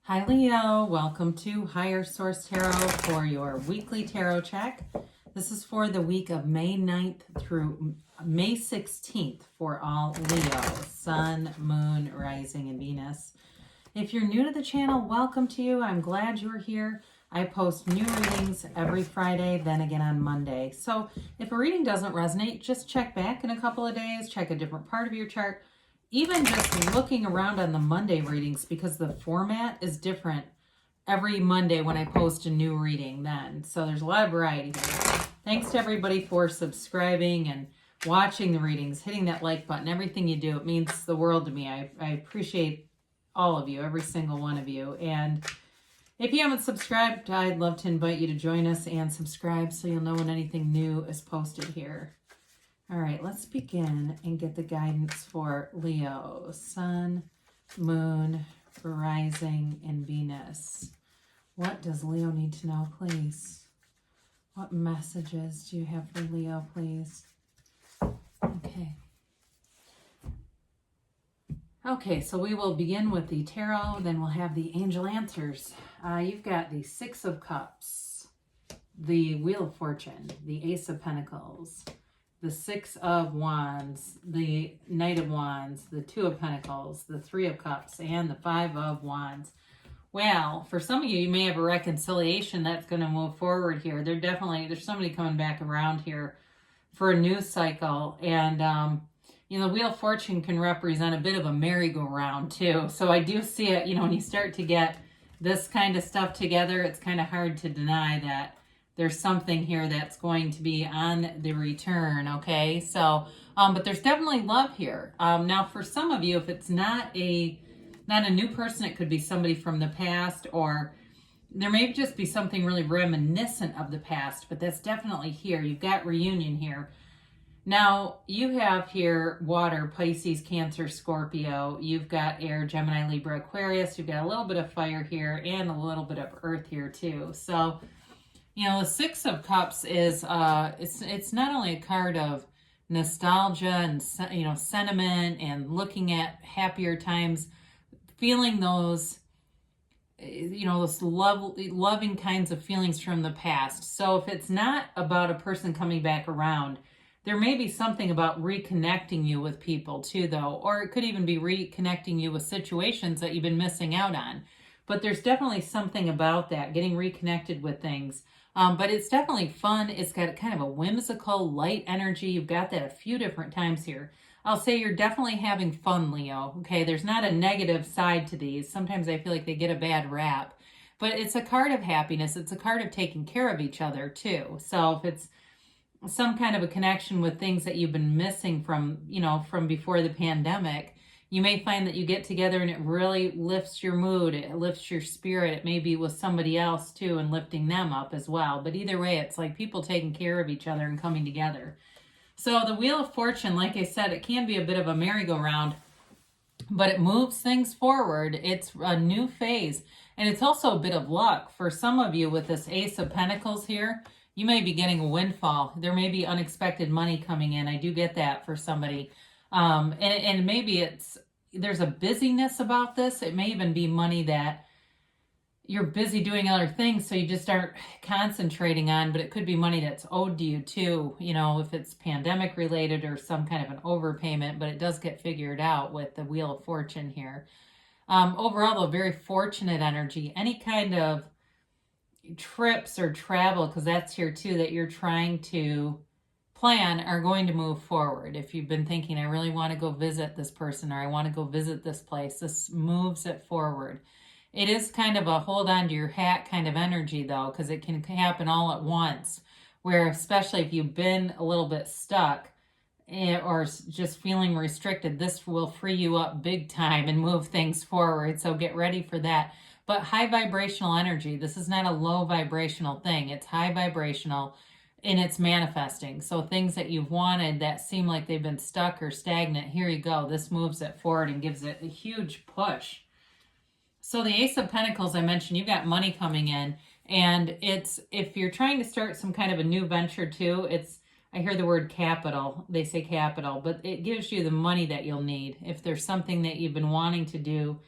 Hi Leo, welcome to Higher Source Tarot for your weekly tarot check. This is for the week of May 9th through May 16th for all Leo, Sun, Moon, Rising, and Venus. If you're new to the channel, welcome to you. I'm glad you're here. I post new readings every Friday, then again on Monday. So if a reading doesn't resonate, just check back in a couple of days, check a different part of your chart. Even just looking around on the Monday readings, because the format is different every Monday when I post a new reading then. So there's a lot of variety here. Thanks to everybody for subscribing and watching the readings, hitting that like button, everything you do. It means the world to me. I appreciate all of you, every single one of you. And if you haven't subscribed, I'd love to invite you to join us and subscribe so you'll know when anything new is posted here. All right, let's begin and get the guidance for Leo, Sun, Moon, Rising, and Venus. What does Leo need to know, please? What messages do you have for Leo, please? Okay, so we will begin with the tarot, then we'll have the angel answers. You've got the Six of Cups, the Wheel of Fortune, the Ace of Pentacles, the Six of Wands, the Knight of Wands, the Two of Pentacles, the Three of Cups, and the Five of Wands. Well, for some of you, you may have a reconciliation that's going to move forward here. There's somebody coming back around here for a new cycle. And, the Wheel of Fortune can represent a bit of a merry-go-round too. So I do see it, when you start to get this kind of stuff together, it's kind of hard to deny that there's something here that's going to be on the return, okay? So, but there's definitely love here. Now, for some of you, if it's not a new person, it could be somebody from the past, or there may just be something really reminiscent of the past, but that's definitely here. You've got reunion here. Now, you have here water, Pisces, Cancer, Scorpio. You've got air, Gemini, Libra, Aquarius. You've got a little bit of fire here and a little bit of earth here too. So, the Six of Cups is, it's not only a card of nostalgia and, sentiment and looking at happier times, feeling those, those loving kinds of feelings from the past. So if it's not about a person coming back around, there may be something about reconnecting you with people too, though, or it could even be reconnecting you with situations that you've been missing out on. But there's definitely something about that, getting reconnected with things. But it's definitely fun. It's got kind of a whimsical, light energy. You've got that a few different times here. I'll say you're definitely having fun, Leo. Okay, there's not a negative side to these. Sometimes I feel like they get a bad rap. But it's a card of happiness. It's a card of taking care of each other, too. So if it's some kind of a connection with things that you've been missing from before the pandemic, you may find that you get together and it really lifts your mood. It lifts your spirit. It may be with somebody else too and lifting them up as well. But either way, it's like people taking care of each other and coming together. So the Wheel of Fortune, like I said, it can be a bit of a merry-go-round, but it moves things forward. It's a new phase. And it's also a bit of luck. For some of you with this Ace of Pentacles here, you may be getting a windfall. There may be unexpected money coming in. I do get that for somebody. And maybe there's a busyness about this. It may even be money that you're busy doing other things, so you just aren't concentrating on, but it could be money that's owed to you too, if it's pandemic related or some kind of an overpayment, but it does get figured out with the Wheel of Fortune here. Overall, though, very fortunate energy. Any kind of trips or travel, because that's here too, that you're trying to plan are going to move forward. If you've been thinking, I really want to go visit this person or I want to go visit this place, this moves it forward. It is kind of a hold on to your hat kind of energy though, because it can happen all at once, where especially if you've been a little bit stuck or just feeling restricted, this will free you up big time and move things forward. So get ready for that. But high vibrational energy, this is not a low vibrational thing. It's high vibrational and it's manifesting. So things that you've wanted that seem like they've been stuck or stagnant, here you go. This moves it forward and gives it a huge push. So the Ace of Pentacles, I mentioned, you've got money coming in. And if you're trying to start some kind of a new venture too, I hear the word capital. They say capital, but it gives you the money that you'll need. If there's something that you've been wanting to do,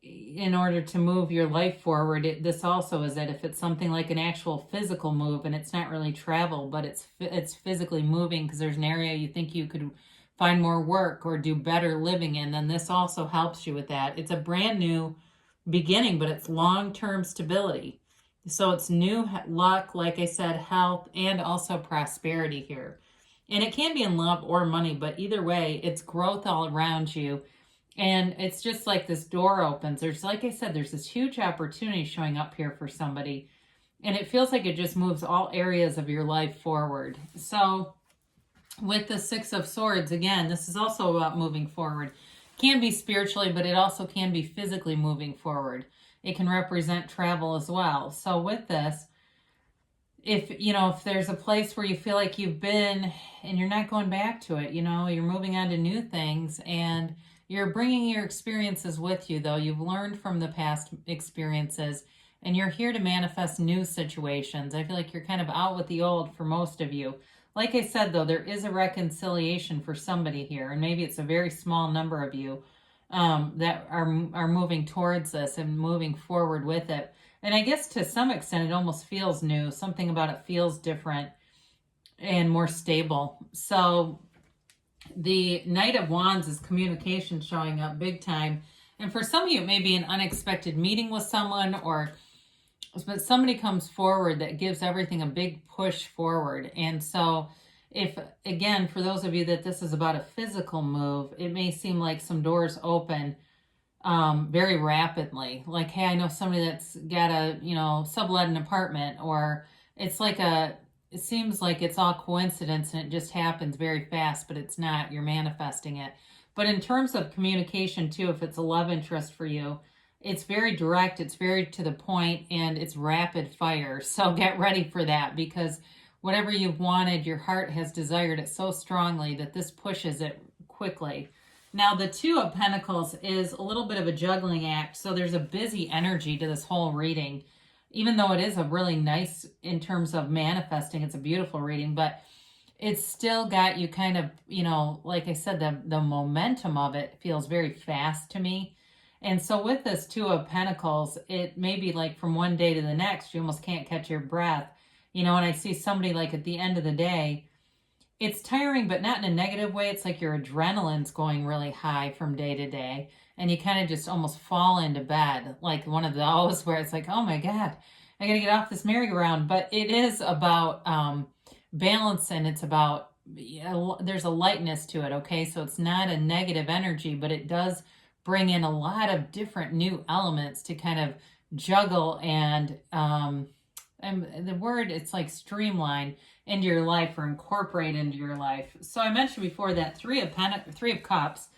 in order to move your life forward, this also is that if it's something like an actual physical move and it's not really travel, but it's physically moving because there's an area you think you could find more work or do better living in, then this also helps you with that. It's a brand new beginning, but it's long-term stability. So it's new luck, like I said, health, and also prosperity here. And it can be in love or money, but either way, it's growth all around you. And it's just like this door opens. There's, like I said, there's this huge opportunity showing up here for somebody. And it feels like it just moves all areas of your life forward. So with the Six of Swords, again, this is also about moving forward. Can be spiritually, but it also can be physically moving forward. It can represent travel as well. So with this, if there's a place where you feel like you've been and you're not going back to it, you're moving on to new things and you're bringing your experiences with you, though. You've learned from the past experiences and you're here to manifest new situations. I feel like you're kind of out with the old for most of you. Like I said, though, there is a reconciliation for somebody here, and maybe it's a very small number of you that are moving towards this and moving forward with it. And I guess to some extent, it almost feels new. Something about it feels different and more stable. So the Knight of Wands is communication showing up big time. And for some of you, it may be an unexpected meeting with someone, but somebody comes forward that gives everything a big push forward. And so if, again, for those of you that this is about a physical move, it may seem like some doors open very rapidly. Like, hey, I know somebody that's got sublet an apartment, or it's like it seems like it's all coincidence and it just happens very fast, but it's not. You're manifesting it. But in terms of communication too, if it's a love interest for you, it's very direct, it's very to the point, and it's rapid fire. So get ready for that, because whatever you've wanted, your heart has desired it so strongly that this pushes it quickly. Now, the Two of Pentacles is a little bit of a juggling act, so there's a busy energy to this whole reading. Even though it is a really nice, in terms of manifesting, it's a beautiful reading, but it's still got you kind of, like I said, the momentum of it feels very fast to me. And so with this Two of Pentacles, it may be like from one day to the next, you almost can't catch your breath. And I see somebody like at the end of the day, it's tiring, but not in a negative way. It's like your adrenaline's going really high from day to day. And you kind of just almost fall into bed, like one of those where it's like, oh my God, I got to get off this merry-go-round. But it is about balance, and it's about, there's a lightness to it, okay? So it's not a negative energy, but it does bring in a lot of different new elements to kind of juggle and the word, it's like streamline into your life or incorporate into your life. So I mentioned before that Three of Cups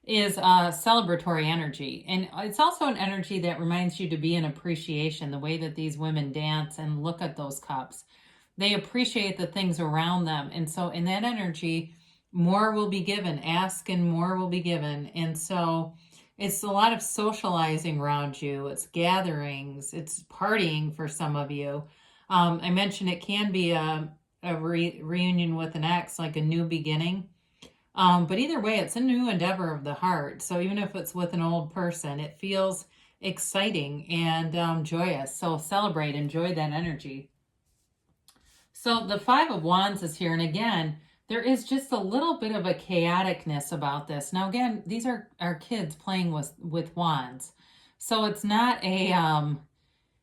is a celebratory energy. And it's also an energy that reminds you to be in appreciation, the way that these women dance and look at those cups. They appreciate the things around them. And so in that energy, more will be given. Ask and more will be given. And so it's a lot of socializing around you. It's gatherings. It's partying for some of you. I mentioned it can be a reunion with an ex, like a new beginning. But either way, it's a new endeavor of the heart. So even if it's with an old person, it feels exciting and joyous. So celebrate, enjoy that energy. So the Five of Wands is here. And again, there is just a little bit of a chaoticness about this. Now, again, these are our kids playing with wands. So it's not a,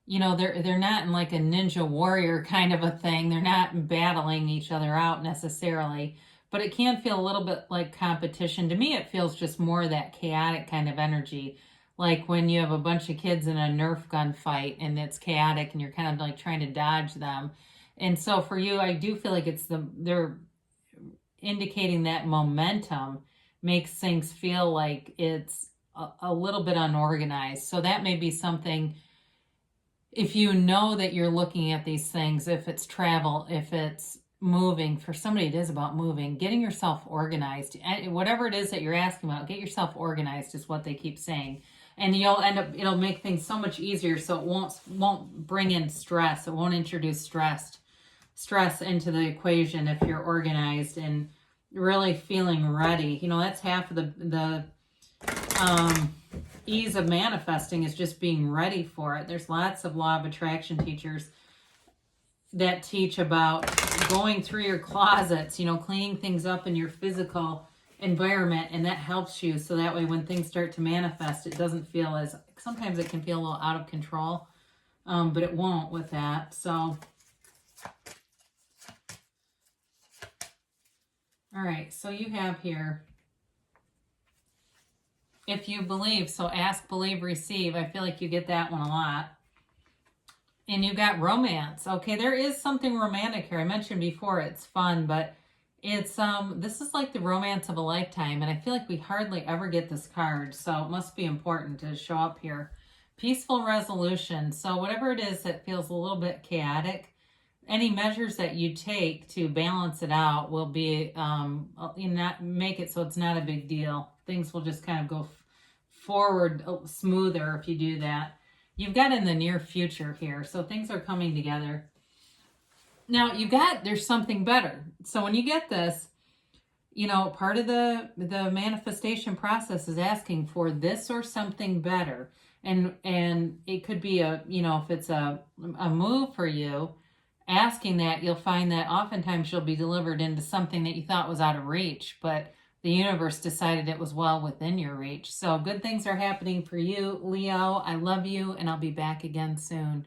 they're not in like a ninja warrior kind of a thing. They're not battling each other out necessarily. But it can feel a little bit like competition. To me, it feels just more of that chaotic kind of energy. Like when you have a bunch of kids in a Nerf gun fight and it's chaotic and you're kind of like trying to dodge them. And so for you, I do feel like they're indicating that momentum makes things feel like it's a little bit unorganized. So that may be something, if you know that you're looking at these things, if it's travel, if it's moving, for somebody it is about moving, getting yourself organized. Whatever it is that you're asking about, get yourself organized is what they keep saying. And it'll make things so much easier, so it won't bring in stress. It won't introduce stress into the equation if you're organized and really feeling ready. That's half of the ease of manifesting is just being ready for it. There's lots of law of attraction teachers that teach about going through your closets, you know, cleaning things up in your physical environment, and that helps you so that way when things start to manifest, it doesn't feel as, sometimes it can feel a little out of control, but it won't with that. So all right, so you have here, if you believe, so ask, believe, receive. I feel like you get that one a lot. And you got romance. Okay, there is something romantic here. I mentioned before it's fun, but it's this is like the romance of a lifetime, and I feel like we hardly ever get this card, so it must be important to show up here. Peaceful resolution. So whatever it is that feels a little bit chaotic, any measures that you take to balance it out will be not make it so it's not a big deal. Things will just kind of go forward smoother if you do that. You've got in the near future here, so things are coming together. Now there's something better. So when you get this, you know, part of the manifestation process is asking for this or something better. And it could be if it's a move for you, asking that, you'll find that oftentimes you'll be delivered into something that you thought was out of reach, but the universe decided it was well within your reach. So good things are happening for you, Leo. I love you, and I'll be back again soon.